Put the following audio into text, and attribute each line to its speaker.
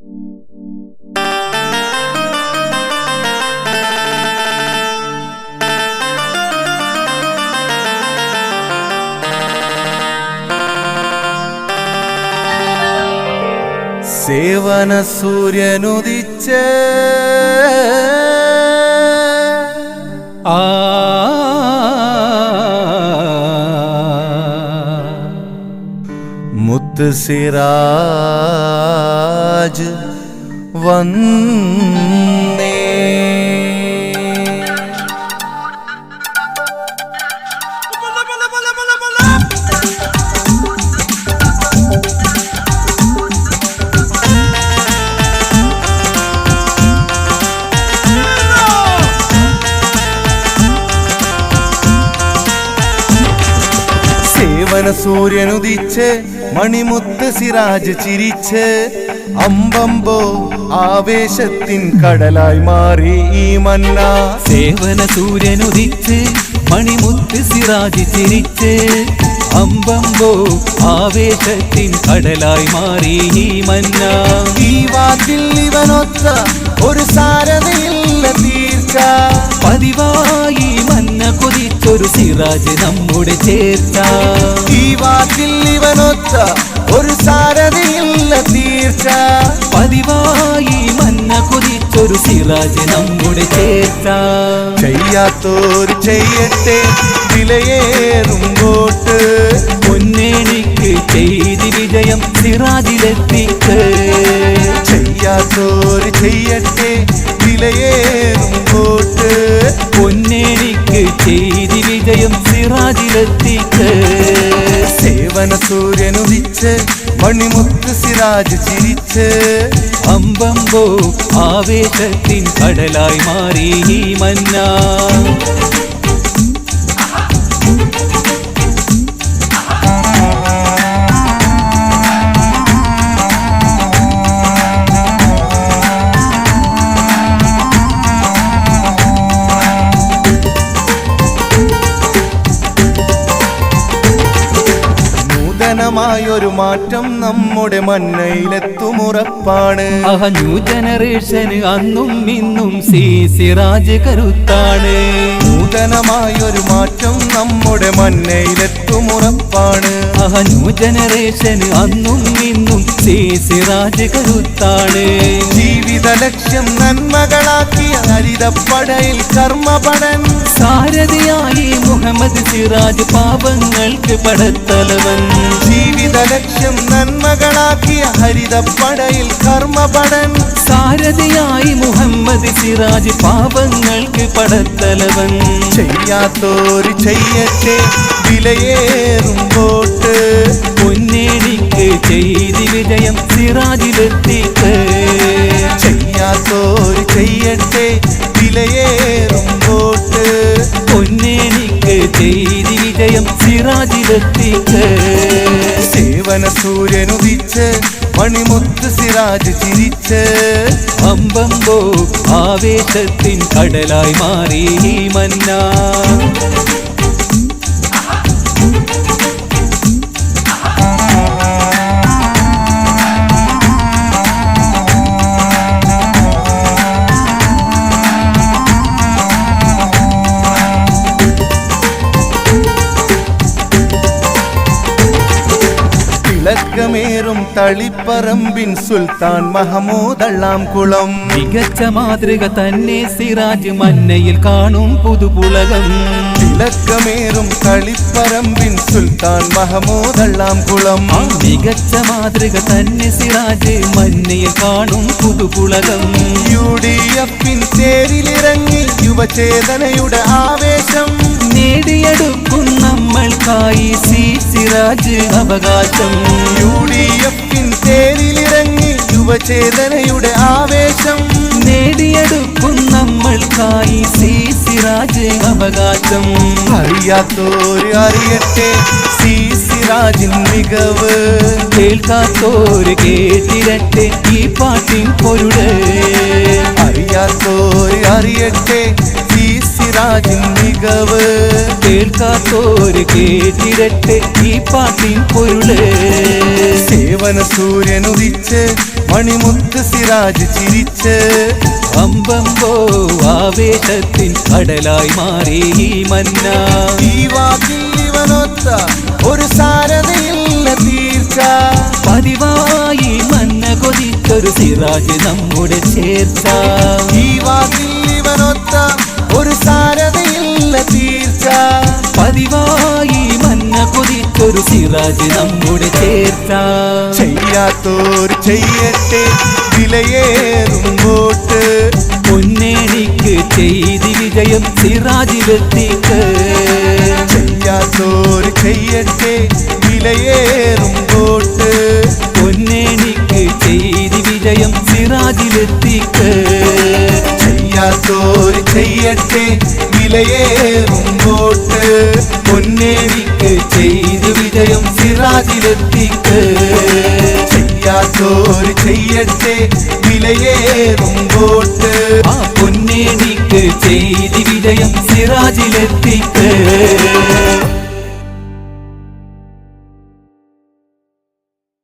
Speaker 1: സേവന സൂര്യനുദിച്ച് മുത്ത് സിറാജ് വന്നേ. സേവന സൂര്യനുദിച്ച് മണിമുത്ത് സിറാജ് ചിരിച്ച് അമ്പമ്പോ ആവേശത്തിൻ കടലായി മാറി ഈ മന്ന.
Speaker 2: സേവന സൂര്യനുദിച്ച് മണിമുത്ത് സിറാജ് ചിരിച്ച് അമ്പമ്പോ ആവേശത്തിൻ കടലായി മാറി ഈ മന്ന.
Speaker 1: ഈ വാക്കിൽ ഇവനൊത്ത ഒരു സാരതയില്ല തീർച്ച.
Speaker 2: പതിവായി മന്ന കൊതിച്ചൊരു സിറാജ് നമ്മുടെ ചേർച്ച.
Speaker 1: ഈ വാക്കിൽ ഇവനൊത്ത ഒരു സാരതയില്ല തീർച്ച.
Speaker 2: പതിവായി മന്ന കൊതിച്ചൊരു സിറാജ് നമ്മുടെ ചേർച്ച.
Speaker 1: ചെയ്യാത്തോര് ചെയ്യട്ടെ വിലയേറും വോട്ട്.
Speaker 2: പൊന്നേണിക്ക് ചെയ്തി വിജയം സിറാജിലെത്തിക്ക്.
Speaker 1: ചെയ്യാത്തോര് ചെയ്യട്ടെ വിലയേറും വോട്ട്.
Speaker 2: പൊന്നേണിക്ക് ചെയ്തി വിജയം സിറാജിലെത്തിക്ക്.
Speaker 1: സേവന സൂര്യനുദിച്ച് മണിമുത്ത് സിറാജ് ചിരിച്ച്
Speaker 2: അമ്പമ്പോ ആവേശത്തിൻ കടലായി മാറി ഈ മന്ന.
Speaker 1: നൂതനമായൊരു മാറ്റം നമ്മുടെ മന്നയിലെത്തുമുറപ്പാണ്.
Speaker 2: ന്യൂ ജനറേഷന് അന്നും ഇന്നും സിറാജ് കരുത്താണ്.
Speaker 1: നൂതനമായൊരു മാറ്റം നമ്മുടെ മന്നയിലെത്തുമുറപ്പാണ്.
Speaker 2: ന്യൂ ജനറേഷന് അന്നും ഇന്നും സിറാജ് കരുത്താണ്.
Speaker 1: ജീവിത ലക്ഷ്യം നന്മകളാക്കിയ ഹരിതപ്പടയിൽ കർമ്മപടൻ.
Speaker 2: സാരഥിയായി മുഹമ്മദ് സിറാജ് പാപങ്ങൾക്ക് പടത്തലവൻ.
Speaker 1: ജീവിത ലക്ഷ്യം നന്മകളാക്കിയ ഹരിതപ്പടയിൽ കർമ്മപടൻ.
Speaker 2: സാരഥിയായി മുഹമ്മദ് സിറാജ് പാപങ്ങൾക്ക് പടത്തലവൻ.
Speaker 1: ചെയ്യാത്തോര് ചെയ്യട്ടെ വിലയേറും വോട്ട്.
Speaker 2: പൊന്നേണിക്ക് ചെയ്തി വിജയം സിറാജിലെത്തിക്ക്.
Speaker 1: ചെയ്യാത്തോര് ചെയ്യട്ടെ വിലയേറും വോട്ട്.
Speaker 2: പൊന്നേണിക്ക് ചെയ്തി വിജയം സിറാജിലെത്തിക്ക്.
Speaker 1: സേവന സൂര്യനുദിച്ച് മണിമുത്ത് സിറാജ് ചിരിച്ച്
Speaker 2: അമ്പമ്പോ ആവേശത്തിൻ കടലായി മാറി ഈ മന്ന.
Speaker 1: തിളക്കമേറും തളിപ്പറമ്പിൻ സുൽത്താൻ മഹമൂദ് അള്ളാംകുളം.
Speaker 2: മികച്ച മാതൃക തന്നെ സിറാജ് മന്നയിൽ കാണും പുതുപുളകം.
Speaker 1: തിളക്കമേറും തളിപ്പറമ്പിൻ സുൽത്താൻ മഹമൂദ് അള്ളാംകുളം.
Speaker 2: മികച്ച മാതൃക തന്നെ സിറാജ് മന്നയിൽ കാണും പുതുപുളകം.
Speaker 1: UDF തേരിലിറങ്ങി യുവചേതനയുടെ ആവേശം.
Speaker 2: നേടിയെടുക്കും നമ്മൾക്കായി സിറാജ് അവകാശം.
Speaker 1: UDF തേരിലിറങ്ങി യുവചേതനയുടെ ആവേശം.
Speaker 2: നേടിയെടുക്കും നമ്മൾക്കായി സിറാജ് അവകാശം.
Speaker 1: അറിയാത്തോര് അറിയട്ടെ സിറാജിൻ മികവ്.
Speaker 2: കേൾക്കാത്തോര് കേട്ടിരട്ടെ ഈ പാട്ടിൻ പൊരുട്.
Speaker 1: അറിയാത്തോര് അറിയട്ടെ സിറാജിൻ മികവ്.
Speaker 2: കേൾക്കാത്തോര് കേട്ടിരട്ടെ ഈ പാട്ടിൻ പൊരുട്.
Speaker 1: സേവന സൂര്യനുദിച്ച് മണിമുത്ത് സിറാജ് ചിരിച്ച്
Speaker 2: അമ്പമ്പോ ആവേശത്തിൻ കടലായി മാറി ഈ മന്ന.
Speaker 1: ഈ വാക്കിൽ ഇവനൊത്ത ഒരു സാരതയില്ല തീർച്ച.
Speaker 2: പതിവായി മന്ന കൊതിച്ചൊരു സിറാജ് നമ്മുടെ ചേർച്ച.
Speaker 1: ഈ വാക്കിൽ ഇവനൊത്ത ഒരു സാരതയില്ല തീർച്ച.
Speaker 2: പതിവായി മന്ന കൊതിച്ചൊരു സിറാജ് നമ്മുടെ ചേർച്ച.
Speaker 1: ചെയ്യാത്തോർ ചെയ്യട്ടെ വിലയേറും വോട്ട്.
Speaker 2: പൊന്നേണിക്ക് ചെയ്തി വിജയം സിറാജിലെത്തിക്ക്.
Speaker 1: ചെയ്യാത്തോർ ചെയ്യട്ടെ വിലയേറും വോട്ട്.
Speaker 2: പൊന്നേണിക്ക് ചെയ്തി വിജയം സിറാജിലെത്തിക്ക്.
Speaker 1: ചെയ്യാത്തോർ ചെയ്യട്ടെ വിലയേറും വോട്ട്.
Speaker 2: പൊന്നേണിക്ക് ചെയ്തി വിജയം സിറാജിലെത്തിക്ക്.
Speaker 1: ചെയ്യാത്തോർ ചെയ്യട്ടെ വിലയേറും വോട്ട്.
Speaker 2: ആ പൊന്നേണിക്ക് ചെയ്തി വിജയം സിറാജിലെത്തിക്ക്.